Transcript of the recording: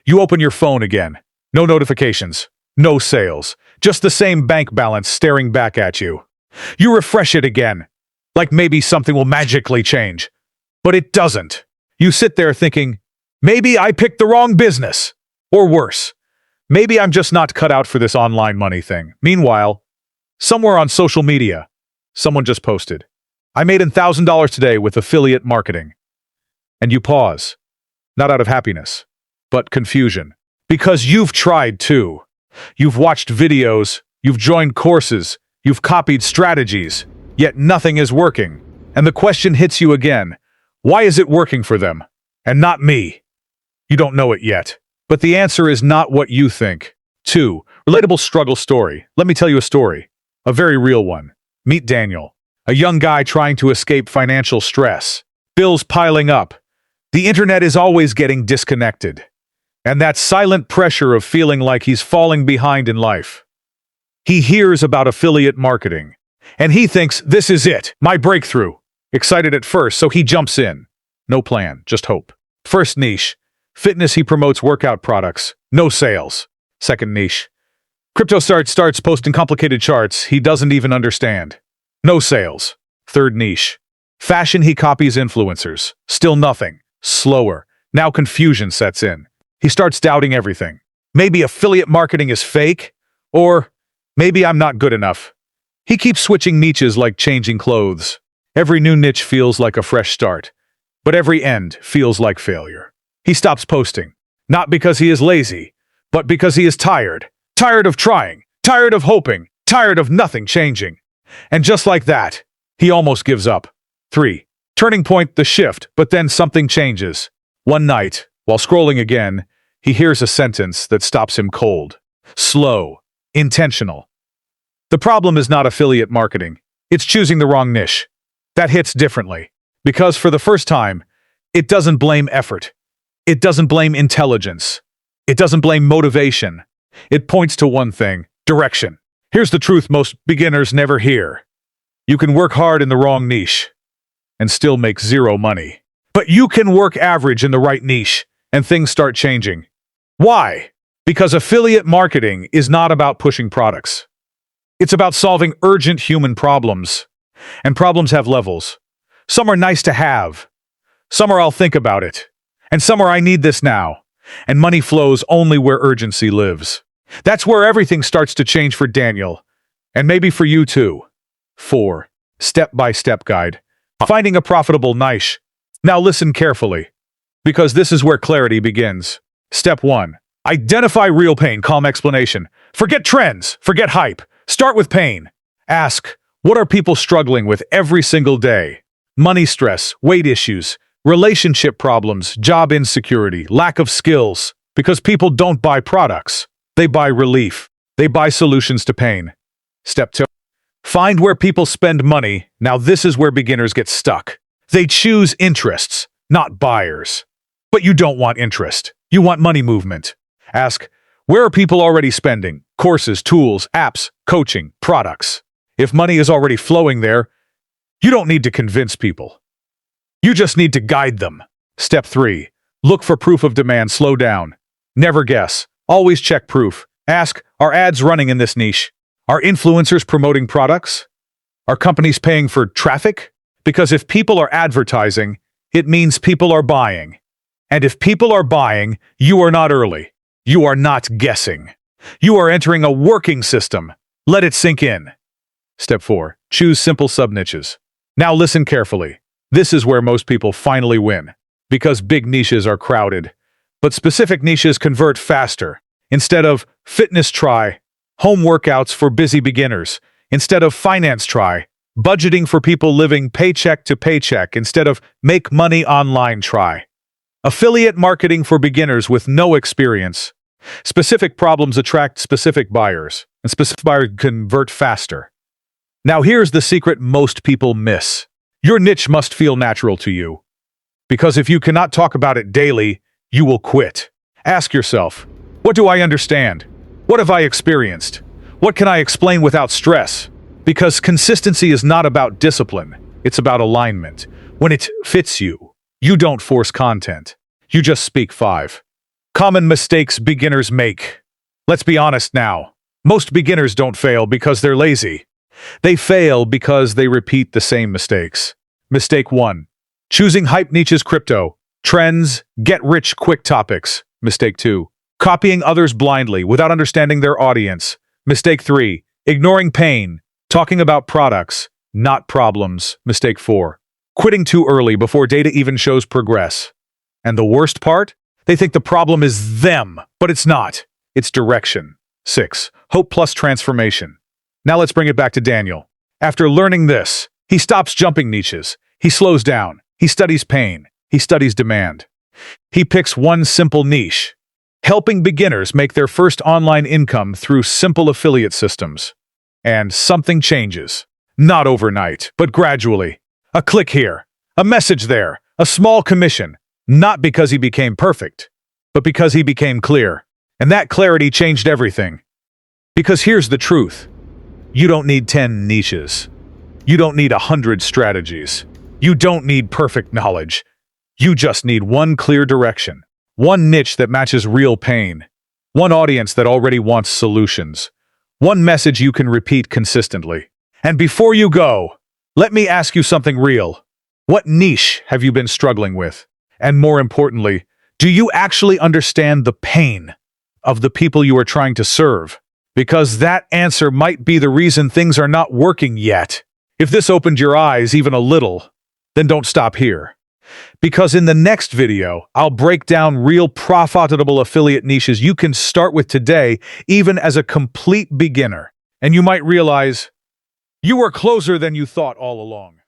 You open your phone again. No notifications. No sales. Just the same bank balance staring back at you. You refresh it again, like maybe something will magically change. But it doesn't. You sit there thinking, maybe I picked the wrong business. Or worse, maybe I'm just not cut out for this online money thing. Meanwhile, somewhere on social media, someone just posted, I made $1,000 today with affiliate marketing. And you pause, not out of happiness, but confusion. Because you've tried too. You've watched videos, you've joined courses, you've copied strategies, yet nothing is working. And the question hits you again, why is it working for them, and not me? You don't know it yet, but the answer is not what you think. 2. Relatable struggle story. Let me tell you a story, a very real one. Meet Daniel, a young guy trying to escape financial stress. Bills piling up. The internet is always getting disconnected. And that silent pressure of feeling like he's falling behind in life. He hears about affiliate marketing, and he thinks, this is it, my breakthrough. Excited at first, so he jumps in. No plan, just hope. First niche, fitness. He promotes workout products. No sales. Second niche, crypto starts posting complicated charts he doesn't even understand. No sales. Third niche, fashion. He copies influencers. Still nothing. Slower. Now confusion sets in. He starts doubting everything. Maybe affiliate marketing is fake, or maybe I'm not good enough. He keeps switching niches like changing clothes. Every new niche feels like a fresh start, but every end feels like failure. He stops posting, not because he is lazy, but because he is tired. Tired of trying, tired of hoping, tired of nothing changing. And just like that, he almost gives up. 3. Turning point, the shift, but then something changes. One night, while scrolling again, he hears a sentence that stops him cold. Slow. Intentional. The problem is not affiliate marketing. It's choosing the wrong niche. That hits differently. Because for the first time, it doesn't blame effort. It doesn't blame intelligence. It doesn't blame motivation. It points to one thing: direction. Here's the truth most beginners never hear. You can work hard in the wrong niche and still make zero money. But you can work average in the right niche and things start changing. Why? Because affiliate marketing is not about pushing products. It's about solving urgent human problems. And problems have levels. Some are nice to have. Some are I'll think about it. And some are I need this now. And money flows only where urgency lives. That's where everything starts to change for Daniel. And maybe for you too. 4. Step-by-step guide. Finding a profitable niche. Now listen carefully, because this is where clarity begins. Step 1. Identify real pain. Calm explanation. Forget trends. Forget hype. Start with pain. Ask, what are people struggling with every single day? Money stress, weight issues, relationship problems, job insecurity, lack of skills. Because people don't buy products. They buy relief. They buy solutions to pain. Step 2. Find where people spend money. Now this is where beginners get stuck. They choose interests, not buyers. But you don't want interest. You want money movement. Ask, where are people already spending? Courses, tools, apps, coaching, products. If money is already flowing there, you don't need to convince people. You just need to guide them. Step 3. Look for proof of demand. Slow down. Never guess. Always check proof. Ask, are ads running in this niche? Are influencers promoting products? Are companies paying for traffic? Because if people are advertising, it means people are buying. And if people are buying, you are not early. You are not guessing. You are entering a working system. Let it sink in. Step 4. Choose simple sub-niches. Now listen carefully. This is where most people finally win. Because big niches are crowded. But specific niches convert faster. Instead of fitness, try home workouts for busy beginners. Instead of finance, try budgeting for people living paycheck to paycheck. Instead of make money online, try affiliate marketing for beginners with no experience. Specific problems attract specific buyers, and specific buyers convert faster. Now here's the secret most people miss. Your niche must feel natural to you. Because if you cannot talk about it daily, you will quit. Ask yourself, what do I understand? What have I experienced? What can I explain without stress? Because consistency is not about discipline, it's about alignment. When it fits you, you don't force content. You just speak. 5. Common mistakes beginners make. Let's be honest now. Most beginners don't fail because they're lazy. They fail because they repeat the same mistakes. Mistake 1. Choosing hype niches crypto, trends, get-rich-quick topics. Mistake 2. Copying others blindly without understanding their audience. Mistake 3. Ignoring pain, talking about products, not problems. Mistake 4. Quitting too early before data even shows progress. And the worst part? They think the problem is them, but it's not. It's direction. 6. Hope plus transformation. Now let's bring it back to Daniel. After learning this, he stops jumping niches. He slows down. He studies pain. He studies demand. He picks one simple niche, helping beginners make their first online income through simple affiliate systems. And something changes. Not overnight, but gradually. A click here, a message there, a small commission. Not because he became perfect, but because he became clear. And that clarity changed everything. Because here's the truth. You don't need 10 niches. You don't need 100 strategies. You don't need perfect knowledge. You just need one clear direction. One niche that matches real pain. One audience that already wants solutions. One message you can repeat consistently. And before you go, let me ask you something real. What niche have you been struggling with? And more importantly, do you actually understand the pain of the people you are trying to serve? Because that answer might be the reason things are not working yet. If this opened your eyes even a little, then don't stop here. Because in the next video, I'll break down real profitable affiliate niches you can start with today, even as a complete beginner. And you might realize you were closer than you thought all along.